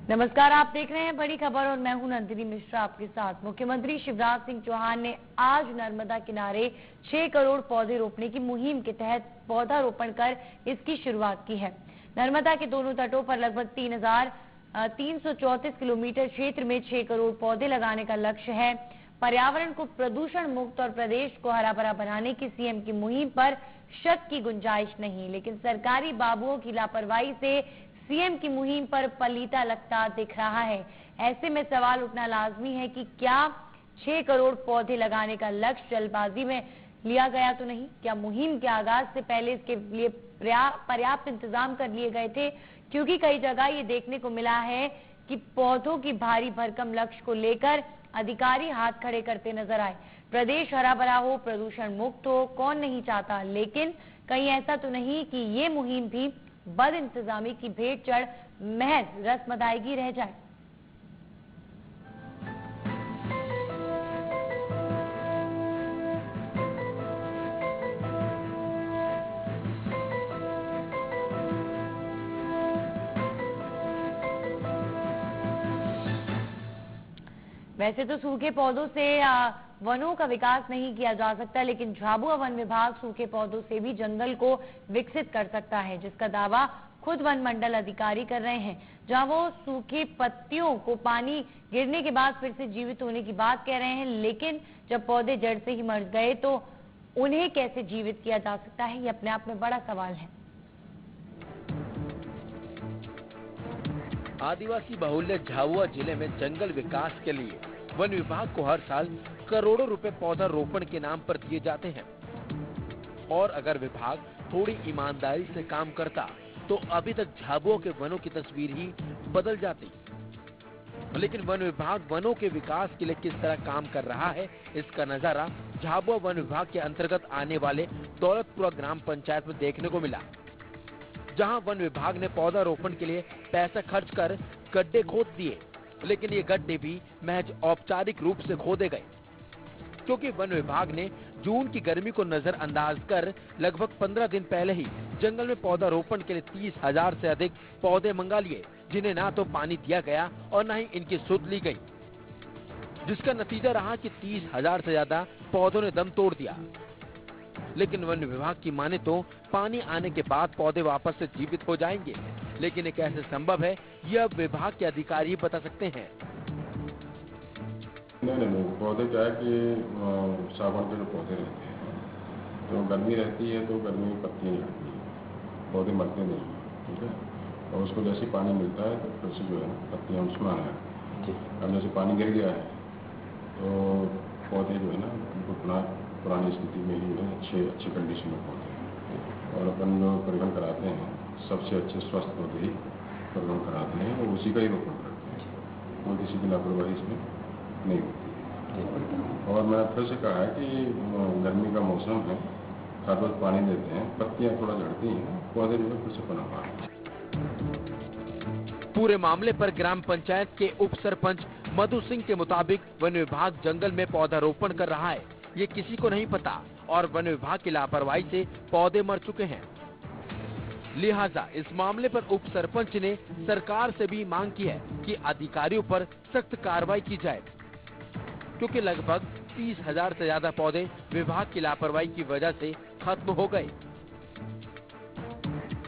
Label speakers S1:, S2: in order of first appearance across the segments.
S1: नमस्कार, आप देख रहे हैं बड़ी खबर और मैं हूं नंदिनी मिश्रा आपके साथ। मुख्यमंत्री शिवराज सिंह चौहान ने आज नर्मदा किनारे 6 करोड़ पौधे रोपने की मुहिम के तहत पौधारोपण कर इसकी शुरुआत की है। नर्मदा के दोनों तटों पर लगभग 3,334 किलोमीटर क्षेत्र में 6 करोड़ पौधे लगाने का लक्ष्य है। पर्यावरण को प्रदूषण मुक्त और प्रदेश को हरा भरा बनाने की सीएम की मुहिम पर शक की गुंजाइश नहीं, लेकिन सरकारी बाबुओं की लापरवाही से सीएम की मुहिम पर पलीता लगता दिख रहा है। ऐसे में सवाल उठना लाजमी है कि क्या 6 करोड़ पौधे लगाने का लक्ष्य जल्दबाजी में लिया गया तो नहीं? क्या मुहिम के आगाज से पहले इसके लिए पर्याप्त इंतजाम कर लिए गए थे? क्योंकि कई जगह ये देखने को मिला है कि पौधों की भारी भरकम लक्ष्य को लेकर अधिकारी हाथ खड़े करते नजर आए। प्रदेश हरा भरा हो, प्रदूषण मुक्त हो, कौन नहीं चाहता, लेकिन कहीं ऐसा तो नहीं कि ये मुहिम भी बद इंतजामी की भेंट चढ़ महज रस्म अदायगी रह जाए। वैसे तो सूखे पौधों से वनों का विकास नहीं किया जा सकता, लेकिन झाबुआ वन विभाग सूखे पौधों से भी जंगल को विकसित कर सकता है, जिसका दावा खुद वन मंडल अधिकारी कर रहे हैं। जहां वो सूखे पत्तियों को पानी गिरने के बाद फिर से जीवित होने की बात कह रहे हैं, लेकिन जब पौधे जड़ से ही मर गए तो उन्हें कैसे जीवित किया जा सकता है, ये अपने आप में बड़ा सवाल है।
S2: आदिवासी बहुल्य झाबुआ जिले में जंगल विकास के लिए वन विभाग को हर साल करोड़ों रुपए पौधा रोपण के नाम पर दिए जाते हैं और अगर विभाग थोड़ी ईमानदारी से काम करता तो अभी तक झाबुआ के वनों की तस्वीर ही बदल जाती। लेकिन वन विभाग वनों के विकास के लिए किस तरह काम कर रहा है, इसका नजारा झाबुआ वन विभाग के अंतर्गत आने वाले दौलतपुरा ग्राम पंचायत में देखने को मिला, जहां वन विभाग ने पौधा रोपण के लिए पैसा खर्च कर गड्ढे खोद दिए, लेकिन ये गड्ढे भी महज औपचारिक रूप से खोदे गए, क्योंकि वन विभाग ने जून की गर्मी को नजरअंदाज कर लगभग 15 दिन पहले ही जंगल में पौधा रोपण के लिए 30,000 से अधिक पौधे मंगा लिए, जिन्हें ना तो पानी दिया गया और न ही इनकी सुध ली गई, जिसका नतीजा रहा कि 30,000 से ज्यादा पौधों ने दम तोड़ दिया। लेकिन वन विभाग की माने तो पानी आने के बाद पौधे वापस से जीवित हो जाएंगे, लेकिन ये कैसे संभव है, यह अब विभाग के अधिकारी बता सकते हैं।
S3: नहीं, पौधे क्या है कि सावन के जो पौधे रहते हैं, तो गर्मी रहती है तो गर्मी में पत्तियाँ नहीं आती है, पौधे मरते नहीं, ठीक है। और उसको जैसे पानी मिलता है तो फिर से जो है पत्तियाँ उसमें आना है। अब जैसे पानी गिर गया है तो पौधे जो है ना उनको पुरानी स्थिति में ही है, अच्छी कंडीशन में पौधे हैं। और अपन जो परिवहन कराते हैं सबसे अच्छे स्वस्थ पौधे ही परिवहन कराते हैं और उसी का ही रोपण करते हैं, कोई किसी की लापरवाही इसमें नहीं होती। और मैंने फिर से कहा है कि गर्मी का मौसम है, हर रोज पानी देते हैं, पत्तियां थोड़ा झड़ती हैं, पौधे जो है फिर से पनप आते हैं।
S2: पूरे मामले पर ग्राम पंचायत के उप सरपंच मधु सिंह के मुताबिक वन विभाग जंगल में पौधारोपण कर रहा है, ये किसी को नहीं पता और वन विभाग की लापरवाही से पौधे मर चुके हैं। लिहाजा इस मामले पर उप सरपंच ने सरकार से भी मांग की है कि अधिकारियों पर सख्त कार्रवाई की जाए, क्योंकि लगभग 30,000 से ज्यादा पौधे विभाग की लापरवाही की वजह से खत्म हो गए।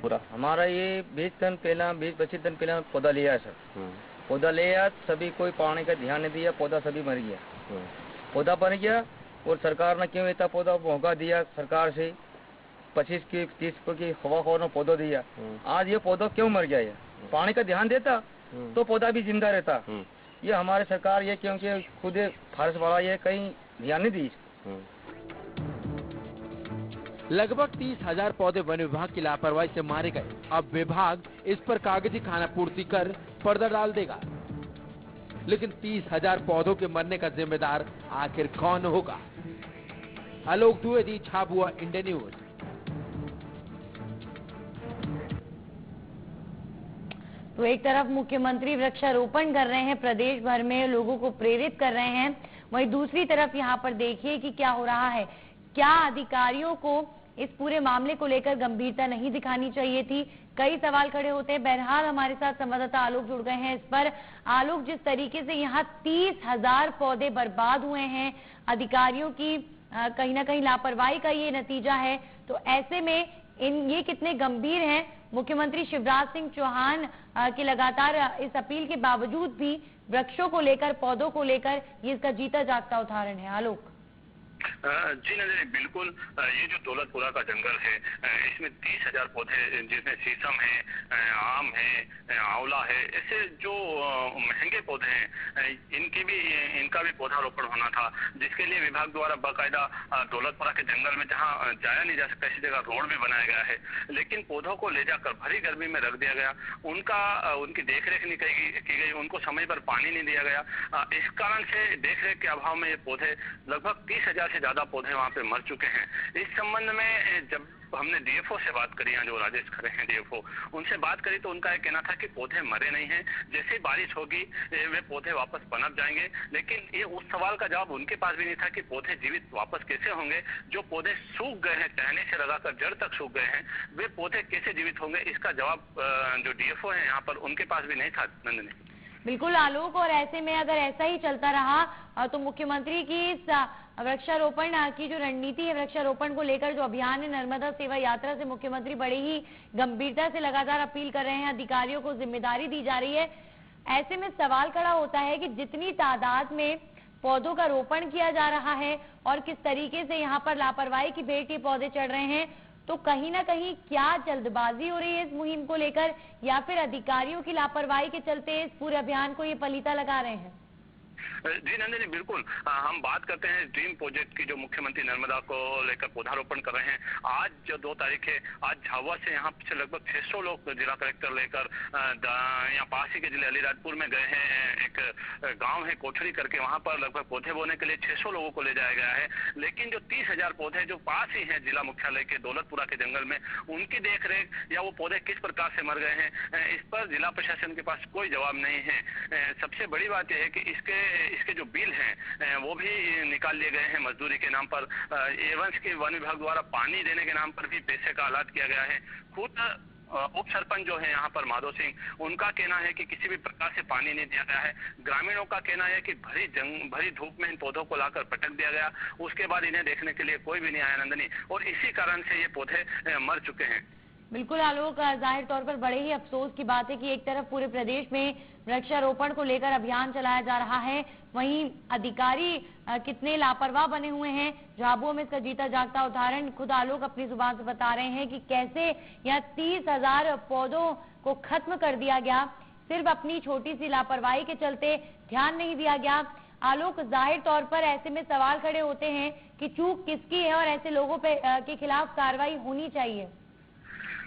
S4: पूरा हमारा ये 20-25 दिन पहले पौधा लिया है सर। पौधा लिया, सभी कोई पानी का ध्यान नहीं दिया, पौधा सभी मर गया। पौधा बन गया और सरकार ने क्यों इतना पौधा महंगा दिया, सरकार से 25 की 30 की हवा ने पौधा दिया। आज ये पौधा क्यों मर गया? है पानी का ध्यान देता तो पौधा भी जिंदा रहता। ये हमारे सरकार ये क्योंकि खुद फर्ज वाला ये कहीं ध्यान नहीं दी।
S2: लगभग 30,000 पौधे वन विभाग की लापरवाही से मारे गए। अब विभाग इस पर कागजी खानापूर्ति कर पर्दा डाल देगा, लेकिन 30,000 पौधों के मरने का जिम्मेदार आखिर कौन होगा? आलोक द्विवेदी, झाबुआ, इंडिया न्यूज।
S1: तो एक तरफ मुख्यमंत्री वृक्षारोपण कर रहे हैं, प्रदेश भर में लोगों को प्रेरित कर रहे हैं, वहीं दूसरी तरफ यहाँ पर देखिए कि क्या हो रहा है। क्या अधिकारियों को इस पूरे मामले को लेकर गंभीरता नहीं दिखानी चाहिए थी? कई सवाल खड़े होते हैं। बहरहाल हमारे साथ संवाददाता आलोक जुड़ गए हैं इस पर। आलोक, जिस तरीके से यहाँ 30,000 पौधे बर्बाद हुए हैं, अधिकारियों की कहीं ना कहीं लापरवाही का ये नतीजा है, तो ऐसे में ये कितने गंभीर हैं? मुख्यमंत्री शिवराज सिंह चौहान की लगातार इस अपील के बावजूद भी वृक्षों को लेकर, पौधों को लेकर ये इसका जीता जागता उदाहरण है। आलोक
S5: जी नंदिनी, बिल्कुल। ये जो दौलतपुरा का जंगल है, इसमें 30,000 पौधे, जिसमें शीशम है, आम है, आंवला है, ऐसे जो महंगे पौधे हैं, इनका भी पौधारोपण होना था, जिसके लिए विभाग द्वारा बाकायदा दौलतपुरा के जंगल में जहां जाया नहीं जा सकता, ऐसी जगह रोड भी बनाया गया है, लेकिन पौधों को ले जाकर भरी गर्मी में रख दिया गया। उनकी देखरेख नहीं की गई, उनको समय पर पानी नहीं दिया गया। इस कारण से देखरेख के अभाव में ये पौधे, लगभग 30,000 से ज्यादा पौधे वहां पे मर चुके हैं। इस संबंध में जब हमने डीएफओ से बात करी, यहाँ जो राजेश खरे हैं डीएफओ, उनसे बात करी तो उनका यह कहना था कि पौधे मरे नहीं हैं, जैसे ही बारिश होगी वे पौधे वापस पनप जाएंगे। लेकिन ये उस सवाल का जवाब उनके पास भी नहीं था कि पौधे जीवित वापस कैसे होंगे। जो पौधे सूख गए हैं, टहनी से लगाकर जड़ तक सूख गए हैं, वे पौधे कैसे जीवित होंगे, इसका जवाब जो डीएफओ है यहाँ पर, उनके पास भी नहीं था। नंदिनी
S1: बिल्कुल आलोक, और ऐसे में अगर ऐसा ही चलता रहा तो मुख्यमंत्री की इस वृक्षारोपण की जो रणनीति है, वृक्षारोपण को लेकर जो अभियान है, नर्मदा सेवा यात्रा से मुख्यमंत्री बड़े ही गंभीरता से लगातार अपील कर रहे हैं, अधिकारियों को जिम्मेदारी दी जा रही है। ऐसे में सवाल खड़ा होता है कि जितनी तादाद में पौधों का रोपण किया जा रहा है और किस तरीके से यहाँ पर लापरवाही की भेंट ये पौधे चढ़ रहे हैं, तो कहीं ना कहीं क्या जल्दबाजी हो रही है इस मुहिम को लेकर, या फिर अधिकारियों की लापरवाही के चलते इस पूरे अभियान को ये पलीता लगा रहे हैं?
S5: जी नंदिनी, बिल्कुल। हम बात करते हैं ड्रीम प्रोजेक्ट की, जो मुख्यमंत्री नर्मदा को लेकर पौधारोपण कर रहे हैं। आज जो 2 तारीख है, आज झाबुआ से यहाँ से लगभग 600 लोग जिला कलेक्टर लेकर यहाँ पास ही के जिले अलीराजपुर में गए हैं। एक गांव है कोठरी करके, वहां पर लगभग पौधे बोने के लिए 600 लोगों को ले जाया गया है। लेकिन जो 30,000 पौधे जो पास ही हैं जिला मुख्यालय के दौलतपुरा के जंगल में, उनकी देखरेख या वो पौधे किस प्रकार से मर गए हैं, इस पर जिला प्रशासन के पास कोई जवाब नहीं है। सबसे बड़ी बात यह है कि इसके जो बिल हैं वो भी निकाल लिए गए हैं मजदूरी के नाम पर। एवंस के वन विभाग द्वारा पानी देने के नाम पर भी पैसे का आलात किया गया है। खुद उप सरपंच जो है यहाँ पर माधव सिंह, उनका कहना है कि किसी भी प्रकार से पानी नहीं दिया गया है। ग्रामीणों का कहना है कि भरी धूप में इन पौधों को लाकर पटक दिया गया, उसके बाद इन्हें देखने के लिए कोई भी नहीं आया नंदनी, और इसी कारण से ये पौधे मर चुके हैं।
S1: बिल्कुल आलोक, जाहिर तौर पर बड़े ही अफसोस की बात है कि एक तरफ पूरे प्रदेश में वृक्षारोपण को लेकर अभियान चलाया जा रहा है, वहीं अधिकारी कितने लापरवाह बने हुए हैं। झाबुआ में इसका जीता जागता उदाहरण खुद आलोक अपनी जुबान से बता रहे हैं कि कैसे यहाँ 30,000 पौधों को खत्म कर दिया गया, सिर्फ अपनी छोटी सी लापरवाही के चलते ध्यान नहीं दिया गया। आलोक, जाहिर तौर पर ऐसे में सवाल खड़े होते हैं कि चूक किसकी है और ऐसे लोगों के खिलाफ कार्रवाई होनी चाहिए।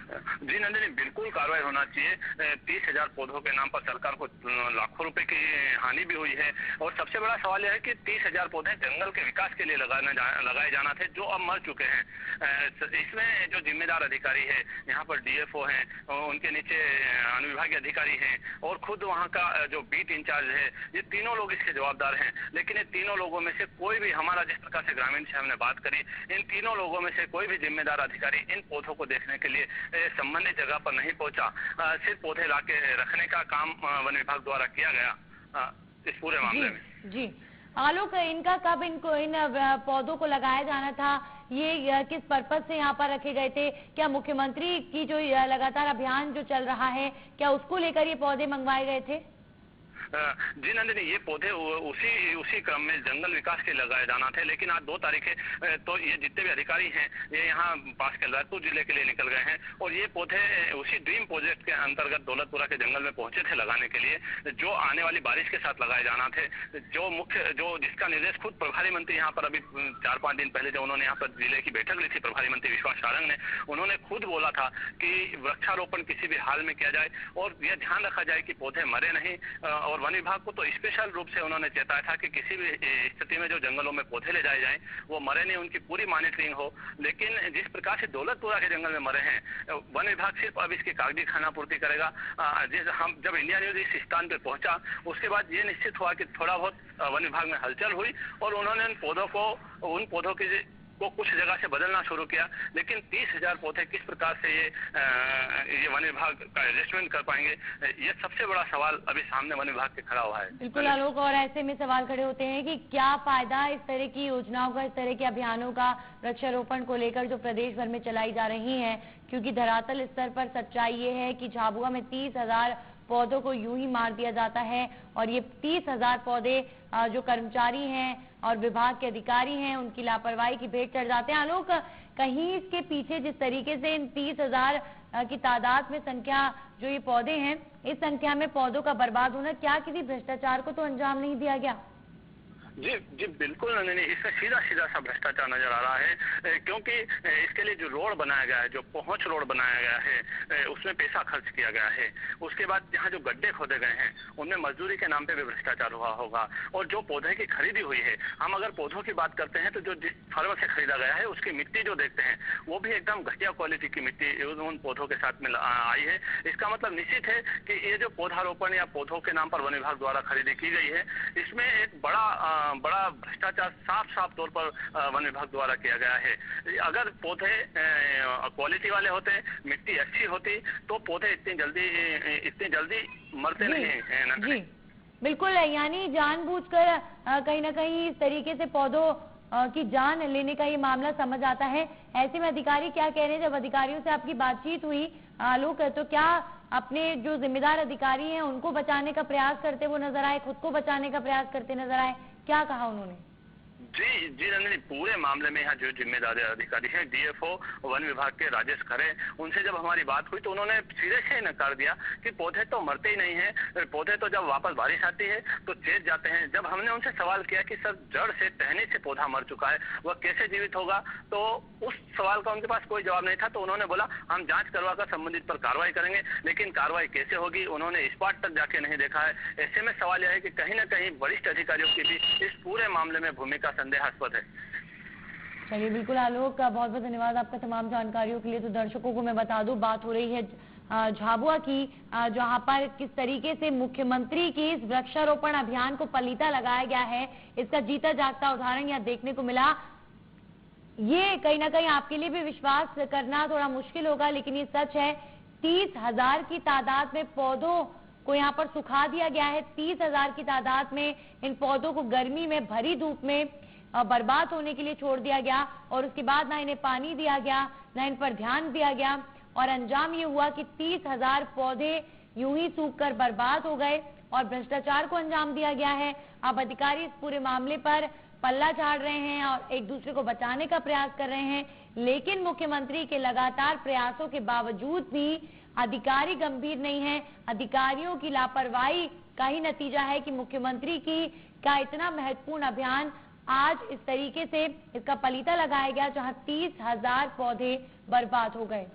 S5: जी नंदिनी, बिल्कुल कार्रवाई होना चाहिए। 30,000 पौधों के नाम पर सरकार को लाखों रुपए की हानि भी हुई है, और सबसे बड़ा सवाल यह है कि 30,000 पौधे जंगल के विकास के लिए लगाए जाना थे, जो अब मर चुके हैं। इसमें जो जिम्मेदार अधिकारी है, यहाँ पर डीएफओ हैं, उनके नीचे अनुविभागीय अधिकारी हैं, और खुद वहाँ का जो बीट इंचार्ज है, ये तीनों लोग इसके जवाबदार हैं। लेकिन ये तीनों लोगों में से कोई भी, हमारा जिस प्रकार से ग्रामीण से हमने बात करी, इन तीनों लोगों में से कोई भी जिम्मेदार अधिकारी इन पौधों को देखने के लिए संबंधित जगह पर नहीं पहुंचा। सिर्फ पौधे लाके रखने का काम वन विभाग द्वारा किया गया इस पूरे मामले में।
S1: जी आलोक, इनका कब इन पौधों को लगाया जाना था, ये किस पर्पज से यहाँ पर रखे गए थे? क्या मुख्यमंत्री की जो लगातार अभियान जो चल रहा है, क्या उसको लेकर ये पौधे मंगवाए गए थे?
S5: जी नंदिनी, ये पौधे उसी क्रम में जंगल विकास के लगाए जाना थे, लेकिन आज 2 तारीख है, तो ये जितने भी अधिकारी हैं ये यहाँ पास के लालपुर जिले के लिए निकल गए हैं, और ये पौधे उसी ड्रीम प्रोजेक्ट के अंतर्गत दौलतपुरा के जंगल में पहुंचे थे लगाने के लिए, जो आने वाली बारिश के साथ लगाए जाना थे। जिसका निर्देश खुद प्रभारी मंत्री यहाँ पर अभी 4-5 दिन पहले, जब उन्होंने यहाँ पर जिले की बैठक ली थी प्रभारी मंत्री विश्वास सारंग ने, उन्होंने खुद बोला था कि वृक्षारोपण किसी भी हाल में किया जाए और यह ध्यान रखा जाए कि पौधे मरे नहीं। और वन विभाग को तो स्पेशल रूप से उन्होंने चेताया था कि किसी भी स्थिति में जो जंगलों में पौधे ले जाए जाएं, वो मरे नहीं, उनकी पूरी मॉनिटरिंग हो। लेकिन जिस प्रकार से दौलतपुरा के जंगल में मरे हैं, वन विभाग सिर्फ अब इसकी कागजी खानापूर्ति करेगा। जब इंडिया न्यूज इस स्थान पर पहुंचा, उसके बाद ये निश्चित हुआ कि थोड़ा बहुत वन विभाग में हलचल हुई और उन्होंने उन पौधों की को कुछ जगह से बदलना शुरू किया, लेकिन 30,000 पौधे किस प्रकार से ये वन विभाग का एडजस्टमेंट कर पाएंगे, ये सबसे बड़ा सवाल अभी सामने वन विभाग के खड़ा हुआ है।
S1: बिल्कुल आलोक, और ऐसे में सवाल खड़े होते हैं कि क्या फायदा इस तरह की योजनाओं का, इस तरह के अभियानों का वृक्षारोपण को लेकर जो प्रदेश भर में चलाई जा रही है, क्योंकि धरातल स्तर पर सच्चाई ये है कि झाबुआ में 30,000 पौधों को यूं ही मार दिया जाता है और ये 30,000 पौधे जो कर्मचारी हैं और विभाग के अधिकारी हैं उनकी लापरवाही की भेंट चढ़ जाते हैं। आलोक, कहीं इसके पीछे जिस तरीके से इन 30,000 की तादाद में संख्या जो ये पौधे हैं, इस संख्या में पौधों का बर्बाद होना, क्या किसी भ्रष्टाचार को तो अंजाम नहीं दिया गया?
S5: जी बिल्कुल नहीं, इसमें सीधा सा भ्रष्टाचार नजर आ रहा है, क्योंकि इसके लिए जो रोड बनाया गया है, जो पहुंच रोड बनाया गया है, उसमें पैसा खर्च किया गया है। उसके बाद यहाँ जो गड्ढे खोदे गए हैं उनमें मजदूरी के नाम पे भी भ्रष्टाचार हुआ होगा। और जो पौधे की खरीदी हुई है, हम अगर पौधों की बात करते हैं तो जो जिस फर्म से खरीदा गया है उसकी मिट्टी जो देखते हैं वो भी एकदम घटिया क्वालिटी की मिट्टी उन पौधों के साथ में आई है। इसका मतलब निश्चित है कि ये जो पौधारोपण या पौधों के नाम पर वन विभाग द्वारा खरीदी की गई है, इसमें एक बड़ा भ्रष्टाचार साफ तौर पर वन विभाग द्वारा किया गया है। अगर पौधे क्वालिटी वाले होते, मिट्टी अच्छी होती, तो पौधे इतनी जल्दी मरते नहीं हैं।
S1: जी बिल्कुल, यानी जानबूझकर कहीं ना कहीं इस तरीके से पौधों की जान लेने का ये मामला समझ आता है। ऐसे में अधिकारी क्या कह रहे हैं? जब अधिकारियों से आपकी बातचीत हुई आलोक, तो क्या अपने जो जिम्मेदार अधिकारी हैं उनको बचाने का प्रयास करते वो नजर आए, खुद को बचाने का प्रयास करते नजर आए? क्या कहा उन्होंने?
S5: जी नंदिनी, पूरे मामले में यहाँ जो जिम्मेदार अधिकारी हैं, डीएफओ वन विभाग के राजेश खरे, उनसे जब हमारी बात हुई तो उन्होंने सीधे से नकार दिया कि पौधे तो मरते ही नहीं हैं, पौधे तो जब वापस बारिश आती है तो चेत जाते हैं। जब हमने उनसे सवाल किया कि सर जड़ से, टहनी से पौधा मर चुका है, वह कैसे जीवित होगा, तो उस सवाल का उनके पास कोई जवाब नहीं था। तो उन्होंने बोला हम जाँच करवा कर संबंधित पर कार्रवाई करेंगे, लेकिन कार्रवाई कैसे होगी उन्होंने स्पॉट तक जाके नहीं देखा है। ऐसे में सवाल यह है कि कहीं न कहीं वरिष्ठ अधिकारियों की भी इस पूरे मामले में भूमिका संदेहास्पद है।
S1: चलिए बिल्कुल आलोक, बहुत बहुत धन्यवाद आपका तमाम जानकारियों के लिए। तो दर्शकों को मैं बता दूं, बात हो रही है झाबुआ की, जहां पर किस तरीके से मुख्यमंत्री की इस वृक्षारोपण अभियान को पलीता लगाया गया है, इसका जीता जागता उदाहरण यहाँ देखने को मिला। ये कहीं ना कहीं आपके लिए भी विश्वास करना थोड़ा मुश्किल होगा, लेकिन ये सच है। 30,000 की तादाद में पौधों को यहाँ पर सुखा दिया गया है। 30,000 की तादाद में इन पौधों को गर्मी में, भरी धूप में बर्बाद होने के लिए छोड़ दिया गया और उसके बाद ना इन्हें पानी दिया गया, ना इन पर ध्यान दिया गया और अंजाम ये हुआ कि 30,000 पौधे यूं ही सूखकर बर्बाद हो गए और भ्रष्टाचार को अंजाम दिया गया है। अब अधिकारी इस पूरे मामले पर पल्ला झाड़ रहे हैं और एक दूसरे को बचाने का प्रयास कर रहे हैं, लेकिन मुख्यमंत्री के लगातार प्रयासों के बावजूद भी अधिकारी गंभीर नहीं है। अधिकारियों की लापरवाही का ही नतीजा है कि मुख्यमंत्री का इतना महत्वपूर्ण अभियान आज इस तरीके से इसका पलीता लगाया गया, जहां 30,000 पौधे बर्बाद हो गए।